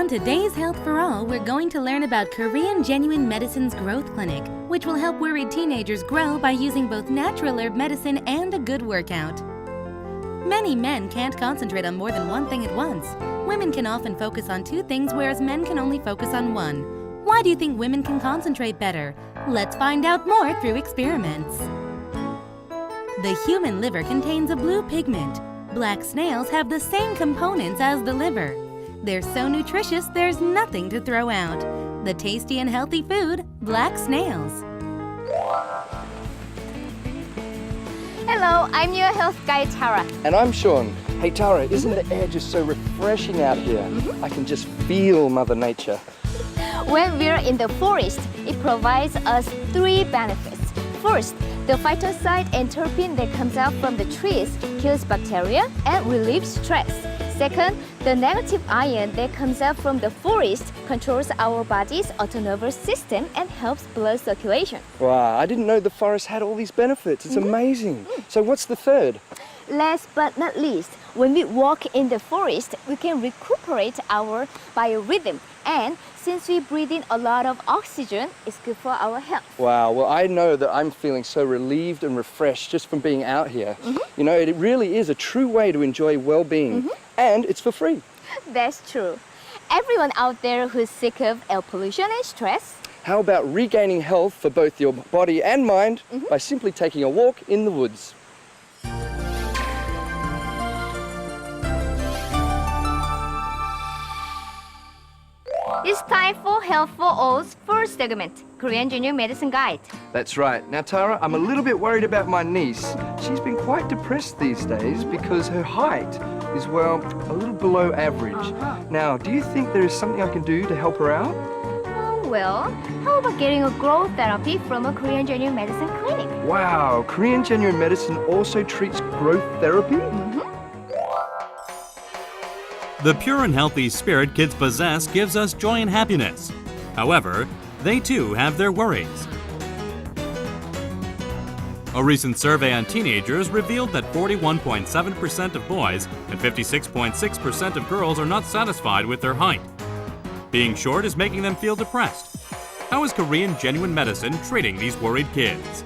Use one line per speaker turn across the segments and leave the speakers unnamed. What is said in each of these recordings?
On today's Health for All, we're going to learn about Korean Genuine Medicine's Growth Clinic, which will help worried teenagers grow by using both natural herb medicine and a good workout. Many men can't concentrate on more than one thing at once. Women can often focus on two things, whereas men can only focus on one. Why do you think women can concentrate better? Let's find out more through experiments. The human liver contains a blue pigment. Black snails have the same components as the liver. They're so nutritious, there's nothing to throw out. The tasty and healthy food, black snails.
Hello, I'm your health guide, Tara.
And I'm Sean. Hey Tara, isn't the air just so refreshing out here? I can just feel Mother Nature.
When we're in the forest, it provides us three benefits. First, the phytoncide and terpene that comes out from the trees kills bacteria and relieves stress. Second, the negative ion that comes out from the forest controls our body's autonomic system and helps blood circulation.
Wow, I didn't know the forest had all these benefits. It's amazing. So what's the third?
Last but not least, when we walk in the forest, we can recuperate our biorhythm. And since we breathe in a lot of oxygen, it's good for our health.
Wow, well I know that I'm feeling so relieved and refreshed just from being out here. You know, it really is a true way to enjoy well-being. And it's for free.
That's true. Everyone out there who's sick of air pollution and stress,
how about regaining health for both your body and mind by simply taking a walk in the woods?
it's time for Health for All's first segment, Korean Junior Medicine Guide.
That's right. Now, Tara, I'm a little bit worried about my niece. She's been quite depressed these days because her height is, well, a little below average. Now, do you think there is something I can do to help her out?
Well, how about getting a growth therapy from a Korean Genuine Medicine clinic?
Wow, Korean Genuine Medicine also treats growth therapy?
The pure and healthy spirit kids possess gives us joy and happiness. However, they too have their worries. A recent survey on teenagers revealed that 41.7% of boys and 56.6% of girls are not satisfied with their height. Being short is making them feel depressed. How is Korean Genuine Medicine treating these worried kids?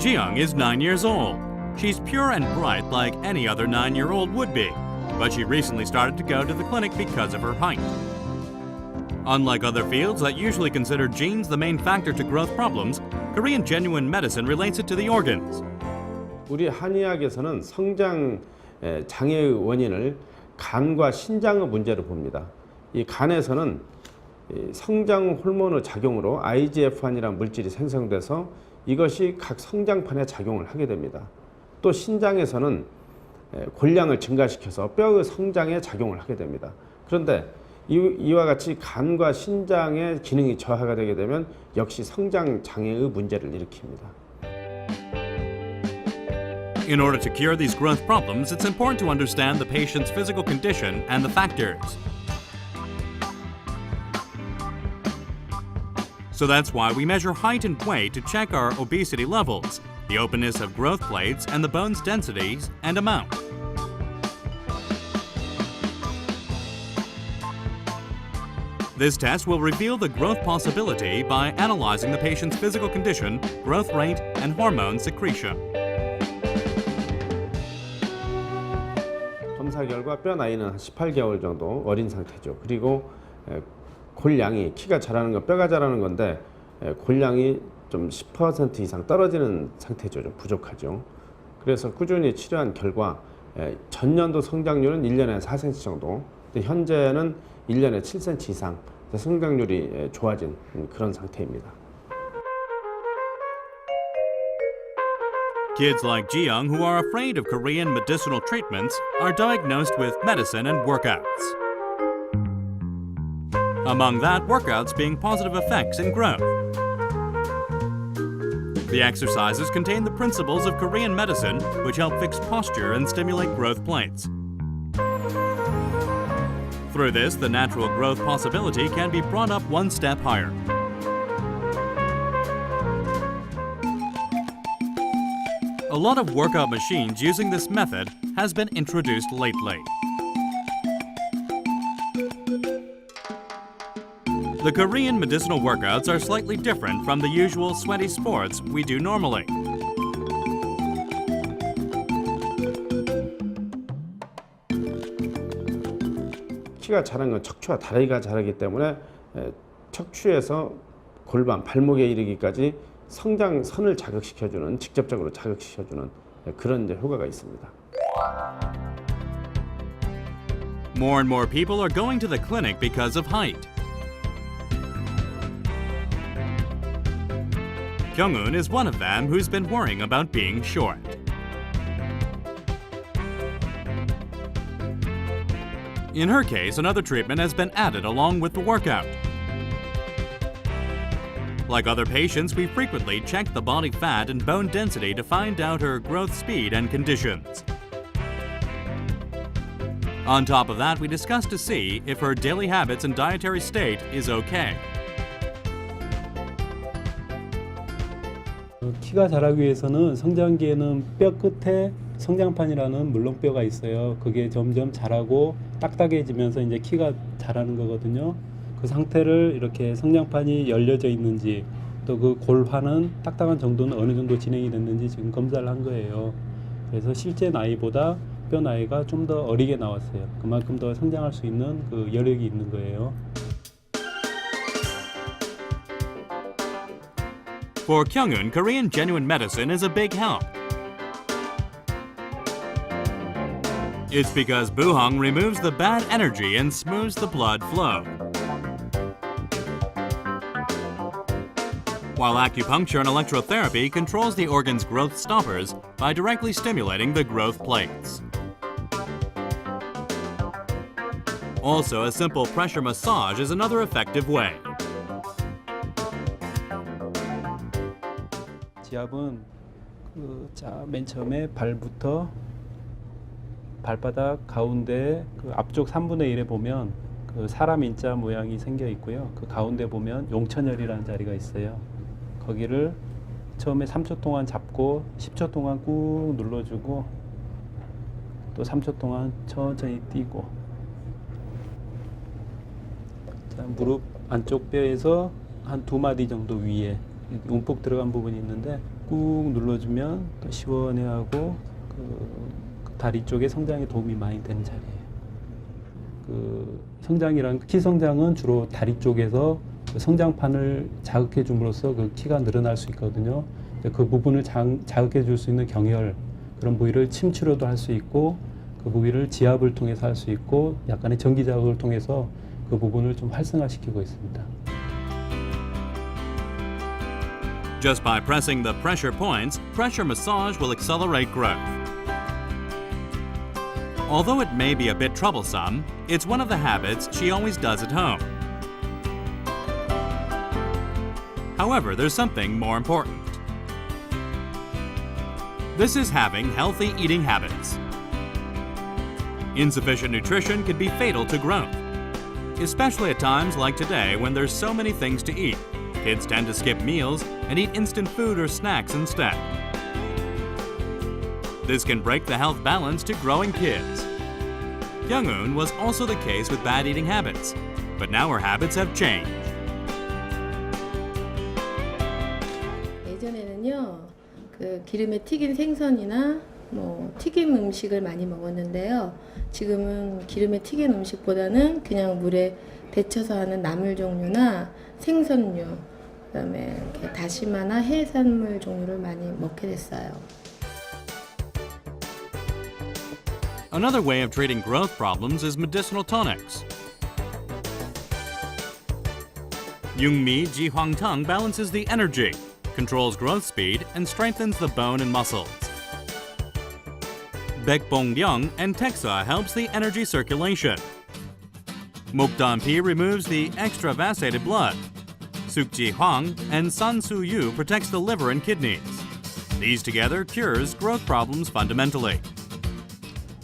Jiyoung is 9 years old. She's pure and bright like any other 9-year-old would be, but she recently started to go to the clinic because of her height. Unlike other fields that usually consider genes the main factor to growth problems, Korean Genuine Medicine relates it to the organs.
우리 한의학에서는 성장 장애의 원인을 간과 신장의 문제로 봅니다. 이 간에서는 성장 호르몬의 작용으로 IGF-1이라는 물질이 생성돼서 이것이 각 성장판에 작용을 하게 됩니다. 또 신장에서는 골량을 증가시켜서 뼈의 성장에 작용을 하게 됩니다. 그런데 이와 같이 간과 신장의 기능이 저하가 되게 되면 역시 성장 장애의 문제를 일으킵니다.
In order to cure these growth problems, it's important to understand the patient's physical condition and the factors. So that's why we measure height and weight to check our obesity levels, the openness of growth plates, and the bone's densities and amount. This test will reveal the growth possibility by analyzing the patient's physical condition, growth rate, and hormone secretion.
검사 결과 뼈 나이는 한 18개월 정도 어린 상태죠. 그리고 골량이 키가 자라는 건 뼈가 자라는 건데 골량이 좀 10% 이상 떨어지는 상태죠. 좀 부족하죠. 그래서 꾸준히 치료한 결과 전년도 성장률은 1년에 4cm 정도, 근데 현재는 1년에 7cm 이상 성장률이 좋아진 그런 상태입니다.
Kids like Jiyoung who are afraid of Korean medicinal treatments are diagnosed with medicine and workouts. Among that, workouts being positive effects in growth. The exercises contain the principles of Korean medicine, which help fix posture and stimulate growth plates. Through this, the natural growth possibility can be brought up one step higher. lot of workout machines using this method has been introduced lately. The Korean medicinal workouts are slightly different from the usual sweaty sports we do normally.
키가 자란 건 척추와 다리가 자라기 때문에 척추에서 골반, 발목에 이르기까지 성장선을 자극시켜주는, 직접적으로 자극시켜주는 그런 이제 효과가 있습니다.
More and more people are going to the clinic because of height. Kyung-eun is one of them who's been worrying about being short. In her case, another treatment has been added along with the workout. Like other patients, we frequently check the body fat and bone density to find out her growth speed and conditions. On top of that, we discuss to see if her daily habits and dietary state is okay.
키가 자라기 위해서는 성장기에는 뼈 끝에 성장판이라는 물렁뼈가 있어요. 그게 점점 자라고 딱딱해지면서 이제 키가 자라는 거거든요. 그 상태를 이렇게 성장판이 열려져 있는지 또 그 골환은 딱딱한 정도는 어느 정도 진행이 됐는지 지금 검사를 한 거예요. 그래서 실제 나이보다 뼈 나이가 좀 더 어리게 나왔어요. 그만큼 더 성장할 수 있는 그 여력이 있는 거예요.
For Kyung-eun, Korean genuine medicine is a big help. It's because Buhong removes the bad energy and smooths the blood flow. While acupuncture and electrotherapy controls the organ's growth stoppers by directly stimulating the growth plates. Also, a simple pressure massage is another effective way.
지압은 맨 처음에 발부터 발바닥 가운데 그 앞쪽 3분의 1에 보면 그 사람 인자 모양이 생겨 있고요. 그 가운데 보면 용천혈이라는 자리가 있어요. 거기를 처음에 3초 동안 잡고 10초 동안 꾹 눌러주고 또 3초 동안 천천히 뛰고, 자, 무릎 안쪽 뼈에서 한 2마디 정도 위에 움푹 들어간 부분이 있는데 꾹 눌러주면 또 시원해하고 그 다리 쪽에 성장에 도움이 많이 되는 자리예요. 그 성장이란 키 성장은 주로 다리 쪽에서 그 성장판을 자극해 줌으로써 그 키가 늘어날 수 있거든요. 그 부분을 자극해 줄 수 있는 경혈, 그런 부위를 침치료도 할 수 있고 그 부위를 지압을 통해서 할 수 있고 약간의 전기 자극을 통해서 그 부분을 좀 활성화시키고 있습니다.
Just by pressing the pressure points, pressure massage will accelerate growth. Although it may be a bit troublesome, it's one of the habits she always does at home. However, there's something more important. This is having healthy eating habits. Insufficient nutrition can be fatal to growth, especially at times like today when there's so many things to eat. Kids tend to skip meals and eat instant food or snacks instead. This can break the health balance to growing kids. Kyung-eun was also the case with bad eating habits, but now her habits have changed.
예전에는요, 그 기름에 튀긴 생선이나 뭐 튀김 음식을 많이 먹었는데요. 지금은 기름에 튀긴 음식보다는 그냥 물에 데쳐서 하는 나물 종류나 생선류, 그다음에 이렇게 다시마나 해산물 종류를 많이 먹게 됐어요.
Another way of treating growth problems is medicinal tonics. Youngmi Ji-Hwang-Tung balances the energy, controls growth speed, and strengthens the bone and muscles. Baekbong-ryung and Texa helps the energy circulation. Mokdan-pi removes the extravasated blood. Suk-ji-hwang and San-su-yu protects the liver and kidneys. These together cures growth problems fundamentally.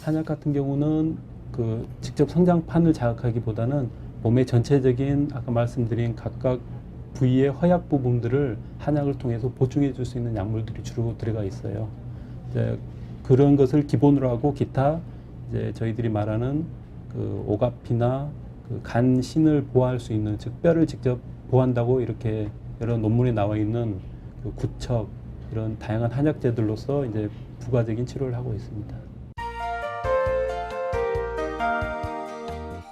한약 같은 경우는 그 직접 성장판을 자극하기보다는 몸의 전체적인 아까 말씀드린 각각 부위의 허약 부분들을 한약을 통해서 보충해 줄 수 있는 약물들이 주로 들어가 있어요. 이제 그런 것을 기본으로 하고 기타 이제 저희들이 말하는 그 오가피나 그 간신을 보호할 수 있는, 즉 뼈를 직접 보호한다고 이렇게 여러 논문에 나와 있는 그 구척, 이런 다양한 한약재들로서 이제 부가적인 치료를 하고 있습니다.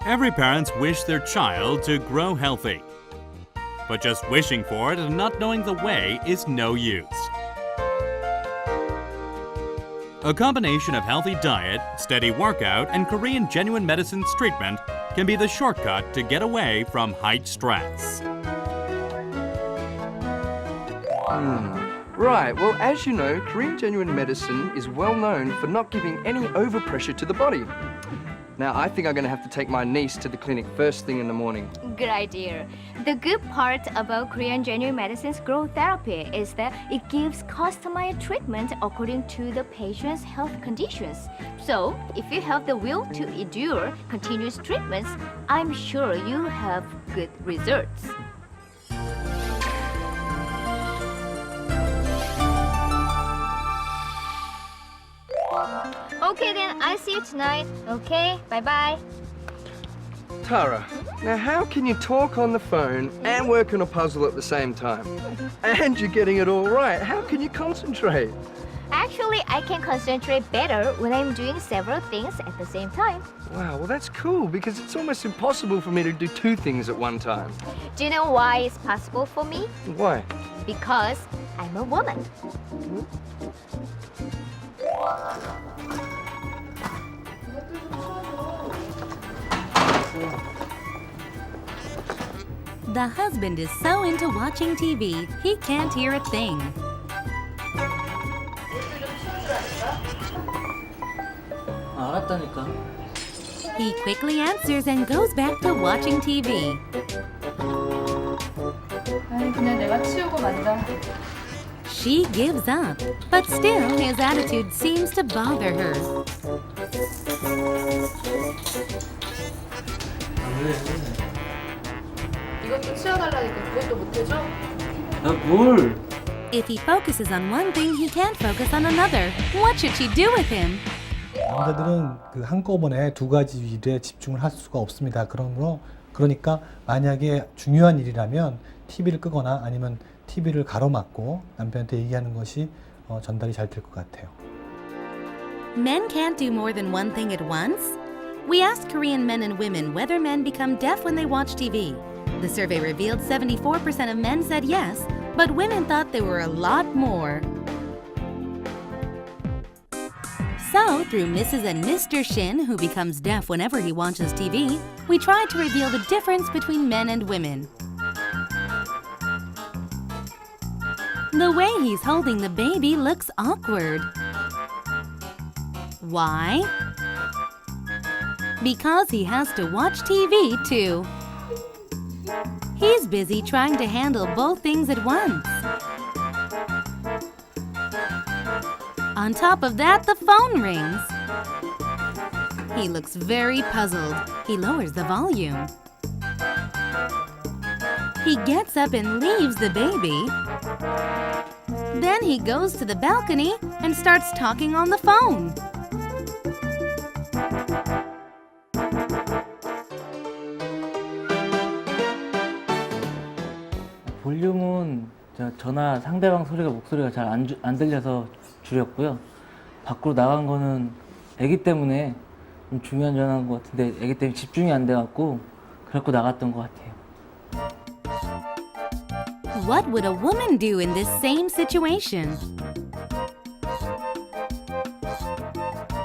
Every parent wishes their child to grow healthy. But just wishing for it and not knowing the way is no use. A combination of healthy diet, steady workout, and Korean genuine medicine's treatment can be the shortcut to get away from height stress.
Right, well, as you know, Korean genuine medicine is well known for not giving any overpressure to the body. Now, I think I'm going to have to take my niece to the clinic first thing in the morning.
Good idea. The good part about Korean genuine medicine's growth therapy is that it gives customized treatment according to the patient's health conditions. So, if you have the will to endure continuous treatments, I'm sure you'll have good results. Okay then, I'll see you tonight. Okay, bye-bye.
Tara, now how can you talk on the phone and work on a puzzle at the same time? And you're getting it all right. How can you concentrate?
Actually, I can concentrate better when I'm doing several things at the same time.
Wow, well that's cool because it's almost impossible for me to do two things at one time.
Do you know why it's possible for me?
Why?
Because I'm a woman.
The husband is so into watching TV, he can't hear a thing.
알았다니까.
He quickly answers and goes back to watching TV.
아이, 그냥 내가 치우고 만다.
She gives up, but still his attitude seems to bother her.
이것도 치워달라니까 그것도 못해줘?
나 뭘?
If he focuses on one thing, he can't focus on another. What should she do with him?
남자들은 그 한꺼번에 두 가지 일에 집중을 할 수가 없습니다. 그러니까 만약에 중요한 일이라면 TV를 끄거나 아니면 TV를 가로막고 남편한테 얘기하는 것이 전달이 잘 될 것 같아요.
Men can't do more than one thing at once? We asked Korean men and women whether men become deaf when they watch TV. The survey revealed 74% of men said yes, but women thought there were a lot more. So, through Mrs. and Mr. Shin, who becomes deaf whenever he watches TV, we tried to reveal the difference between men and women. The way he's holding the baby looks awkward. Why? Because he has to watch TV too. He's busy trying to handle both things at once. On top of that, the phone rings. He looks very puzzled. He lowers the volume. He gets up and leaves the baby. Then he goes to the balcony and starts talking on the phone.
볼륨은 전화 상대방 목소리가 잘 안 들려서 줄였고요. 밖으로 나간 거는 아기 때문에 좀 중요한 전화인 것 같은데 아기 때문에 집중이 안 돼갖고 그래갖고 나갔던 것 같아요.
What would a woman do in this same situation?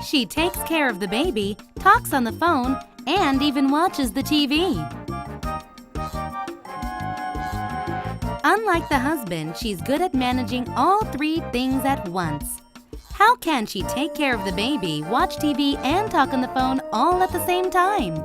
She takes care of the baby, talks on the phone, and even watches the TV. Unlike the husband, she's good at managing all three things at once. How can she take care of the baby, watch TV, and talk on the phone all at the same time?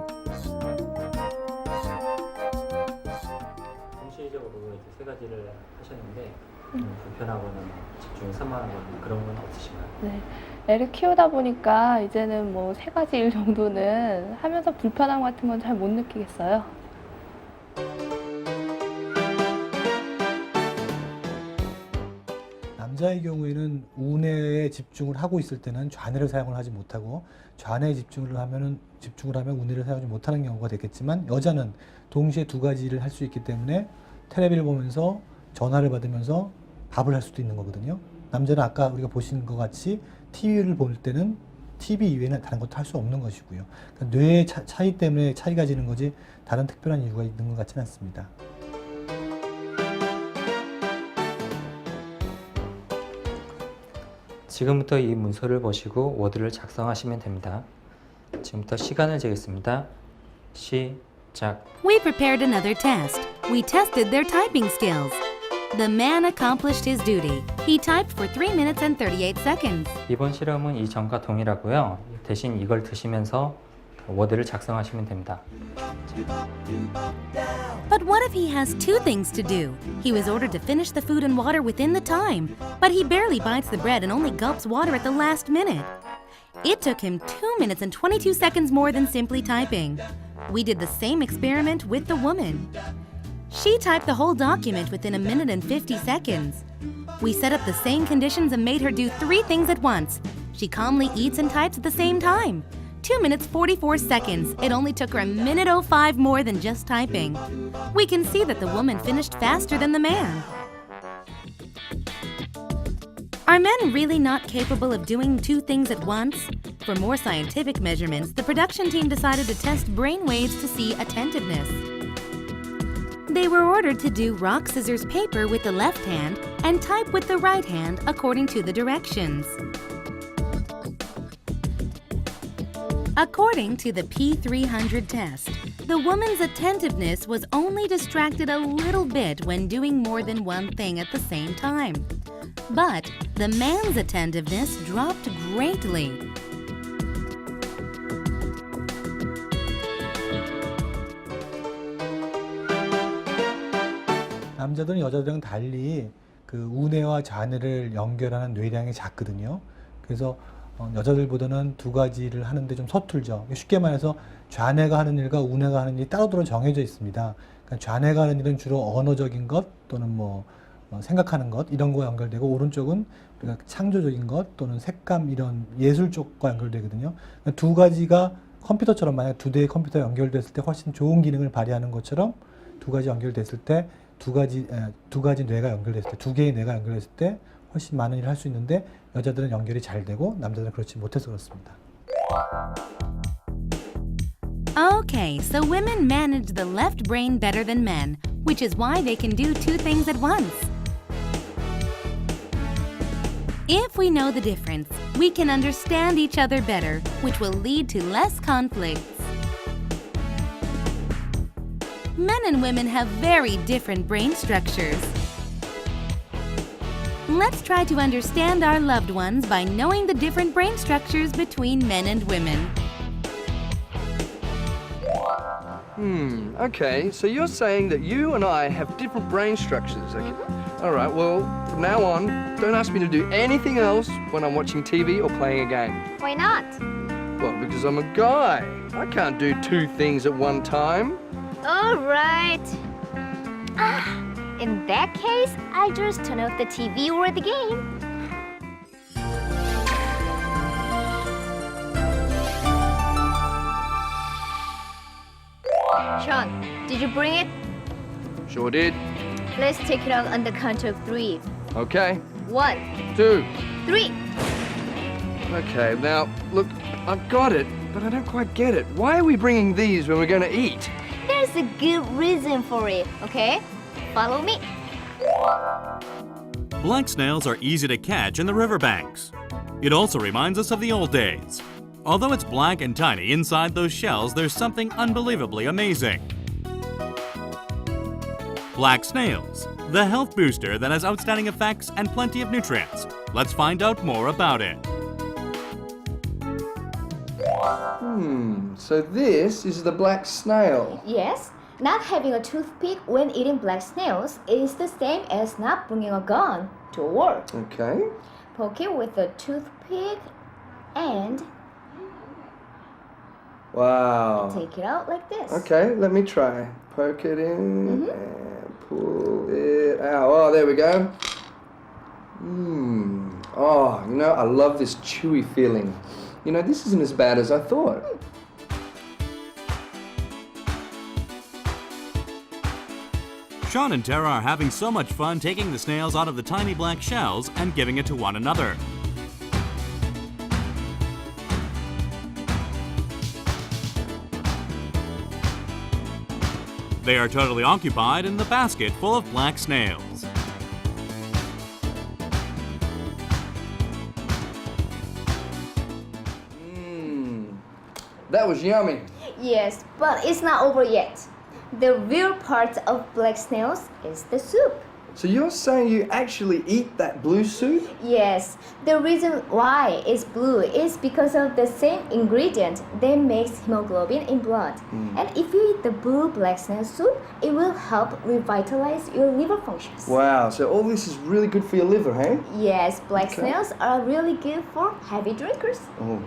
전체적으로 이렇게 세 가지를 하셨는데 불편하거나 집중이 산만하거나 그런 건 없으신가요?
네. 애를 키우다 보니까 이제는 뭐 3가지 일 정도는 하면서 불편함 같은 건 잘 못 느끼겠어요.
남자의 경우에는 우뇌에 집중을 하고 있을 때는 좌뇌를 사용을 하지 못하고 좌뇌에 집중을 하면 우뇌를 사용하지 못하는 경우가 되겠지만 여자는 동시에 두 가지를 할 수 있기 때문에 텔레비를 보면서 전화를 받으면서 밥을 할 수도 있는 거거든요. 남자는 아까 우리가 보신 것 같이 TV를 볼 때는 TV 이외에는 다른 것도 할 수 없는 것이고요. 그러니까 뇌의 차이 때문에 차이가 지는 거지 다른 특별한 이유가 있는 것 같지는 않습니다.
지금부터 이 문서를 보시고 워드를 작성하시면 됩니다. 지금부터 시간을 재겠습니다. 시작.
We prepared another test. We tested their typing skills. The man accomplished his duty. He typed for 3 minutes and 38 seconds.
이번 실험은 이전과 동일하고요. 대신 이걸 드시면서 워드를 작성하시면 됩니다.
But what if he has two things to do? He was ordered to finish the food and water within the time, but he barely bites the bread and only gulps water at the last minute. It took him 2 minutes and 22 seconds more than simply typing. We did the same experiment with the woman. She typed the whole document within 1 minute and 50 seconds. We set up the same conditions and made her do 3 things at once. She calmly eats and types at the same time. 2 minutes 44 seconds. It only took her 1 minute 05 more than just typing. We can see that the woman finished faster than the man. Are men really not capable of doing 2 things at once? For more scientific measurements, the production team decided to test brain waves to see attentiveness. They were ordered to do rock, scissors, paper with the left hand and type with the right hand according to the directions. According to the P300 test, the woman's attentiveness was only distracted a little bit when doing more than one thing at the same time. But the man's attentiveness dropped greatly.
남자들은 여자들이랑 달리 그 우뇌와 좌뇌를 연결하는 뇌량이 작거든요. 그래서 여자들보다는 두 가지를 하는데 좀 서툴죠. 쉽게 말해서 좌뇌가 하는 일과 우뇌가 하는 일이 따로따로 정해져 있습니다. 그러니까 좌뇌가 하는 일은 주로 언어적인 것 또는 생각하는 것 이런 거와 연결되고 오른쪽은 우리가 창조적인 것 또는 색감 이런 예술 쪽과 연결되거든요. 그러니까 두 가지가 컴퓨터처럼 만약 두 대의 컴퓨터가 연결됐을 때 훨씬 좋은 기능을 발휘하는 것처럼 두 가지 연결됐을 때 두 가지 뇌가 연결됐을 때 두 개의 뇌가 연결됐을 때 훨씬 많은 일을 할 수 있는데 여자들은 연결이 잘 되고 남자들은 그렇지 못해서 그렇습니다.
Okay, so women manage the left brain better than men, which is why they can do 2 things at once. If we know the difference, we can understand each other better, which will lead to less conflicts. Men and women have very different brain structures. Let's try to understand our loved ones by knowing the different brain structures between men and women.
Okay, so you're saying that you and I have different brain structures. Okay. All right, well, from now on, don't ask me to do anything else when I'm watching TV or playing a game.
Why not?
Well, because I'm a guy. I can't do 2 things at one time.
All right. In that case, I just turn off the TV or the game. Sean, did you bring it?
Sure did.
Let's take it out on the count of 3.
Okay,
1,
2.
3.
Okay, now, look, I've got it, but I don't quite get it. Why are we bringing these when we're going to eat?
There's a good reason for it, okay? Follow me.
Black snails are easy to catch in the riverbanks. It also reminds us of the old days. Although it's black and tiny inside those shells, there's something unbelievably amazing. Black snails, the health booster that has outstanding effects and plenty of nutrients. Let's find out more about it.
So this is the black snail.
Yes, not having a toothpick when eating black snails is the same as not bringing a gun to work.
Okay.
Poke it with a toothpick and
Wow.
take it out like this.
Okay, let me try. Poke it in and pull it out. Oh, there we go. Oh, you know, I love this chewy feeling. You know, this isn't as bad as I thought.
Sean and Tara are having so much fun taking the snails out of the tiny black shells and giving it to one another. They are totally occupied in the basket full of black snails.
That was yummy.
Yes, but it's not over yet. The real part of black snails is the soup.
So you're saying you actually eat that blue soup?
Yes, the reason why it's blue is because of the same ingredient that makes hemoglobin in blood. And if you eat the blue black snail soup, it will help revitalize your liver functions.
Wow, so all this is really good for your liver, hey?
Yes, black
Okay.
snails are really good for heavy drinkers.
Oh.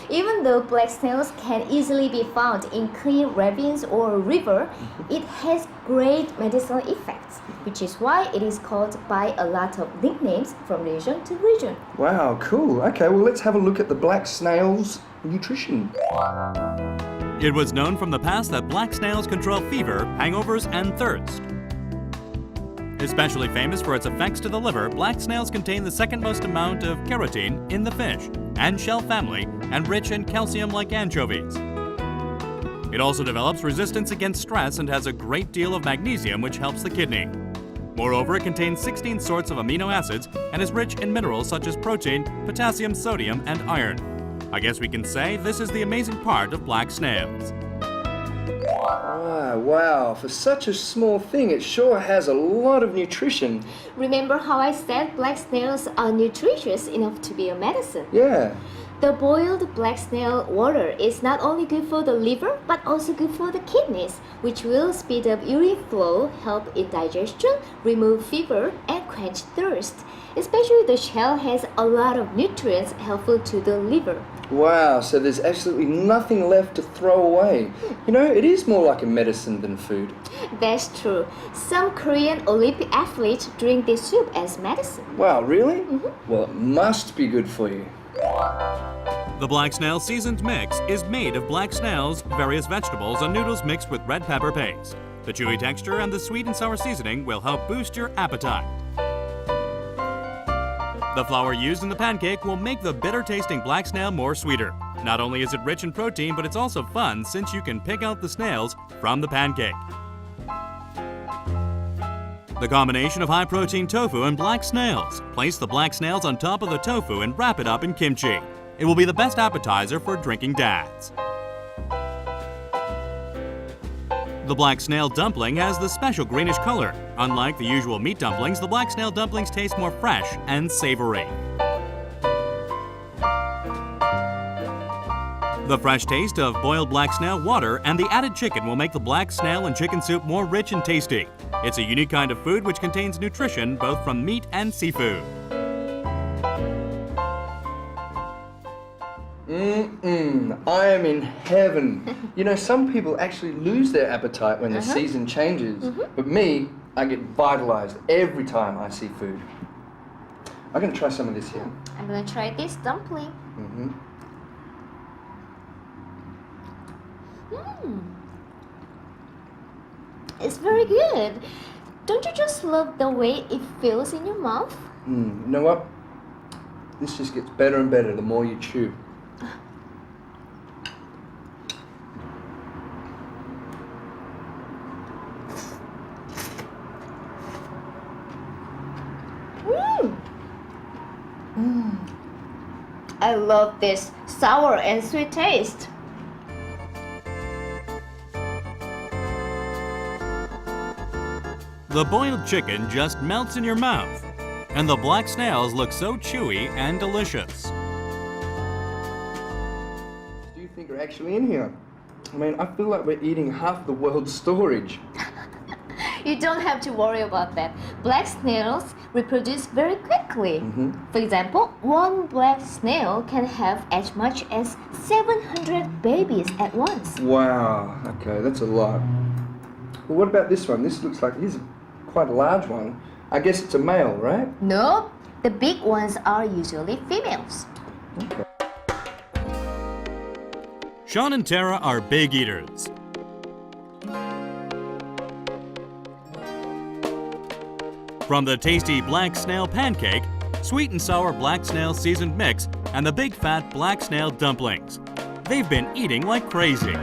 Even though black snails can easily be found in clean ravines or river, it has great medicinal effects, which is why it is called by a lot of nicknames from region to region.
Wow, cool. Okay, well, let's have a look at the black snail's nutrition.
It was known from the past that black snails control fever, hangovers, and thirst. Especially famous for its effects to the liver, black snails contain the second most amount of carotene in the fish and shell family and rich in calcium like anchovies. It also develops resistance against stress and has a great deal of magnesium, which helps the kidney. Moreover, it contains 16 sorts of amino acids and is rich in minerals such as protein, potassium, sodium, and iron. I guess we can say this is the amazing part of black snails.
Wow, for such a small thing, it sure has a lot of nutrition.
Remember how I said black snails are nutritious enough to be a medicine?
Yeah.
The boiled black snail water is not only good for the liver, but also good for the kidneys, which will speed up urine flow, help in digestion, remove fever, and quench thirst. Especially the shell has a lot of nutrients helpful to the liver.
Wow, so there's absolutely nothing left to throw away. You know, it is more like a medicine than food.
That's true. Some Korean Olympic athletes drink this soup as medicine.
Wow, really? Well, it must be good for you.
The black snail seasoned mix is made of black snails, various vegetables, and noodles mixed with red pepper paste. The chewy texture and the sweet and sour seasoning will help boost your appetite. The flour used in the pancake will make the bitter-tasting black snail more sweeter. Not only is it rich in protein, but it's also fun since you can pick out the snails from the pancake. The combination of high-protein tofu and black snails. Place the black snails on top of the tofu and wrap it up in kimchi. It will be the best appetizer for drinking dads. The black snail dumpling has the special greenish color. Unlike the usual meat dumplings, the black snail dumplings taste more fresh and savory. The fresh taste of boiled black snail water and the added chicken will make the black snail and chicken soup more rich and tasty. It's a unique kind of food which contains nutrition both from meat and seafood.
I am in heaven. You know, some people actually lose their appetite when the season changes. But me, I get vitalized every time I see food. I'm going to try some of this here.
I'm gonna try this dumpling. It's very good. Don't you just love the way it feels in your mouth?
You know what? This just gets better and better the more you chew.
I love this sour and sweet taste.
The boiled chicken just melts in your mouth, and the black snails look so chewy and delicious.
Do you think are actually in here? I mean, I feel like we're eating half the world's storage.
You don't have to worry about that. Black snails reproduce very quickly. For example, one black snail can have as much as 700 babies at once.
Wow, okay, that's a lot. Well, what about this one? This looks like he's quite a large one. I guess it's a male, right?
Nope, The big ones are usually females.
Sean and Tara are big eaters. From the tasty black snail pancake, sweet and sour black snail seasoned mix, and the big fat black snail dumplings, they've been eating like crazy.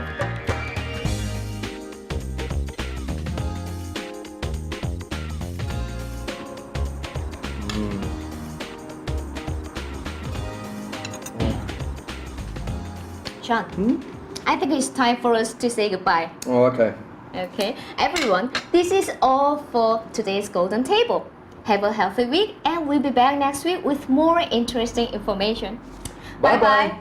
Sean, I think it's time for us to say goodbye.
Oh, okay.
Okay, everyone, this is all for today's Golden Table. Have a healthy week, and we'll be back next week with more interesting information. Bye-bye.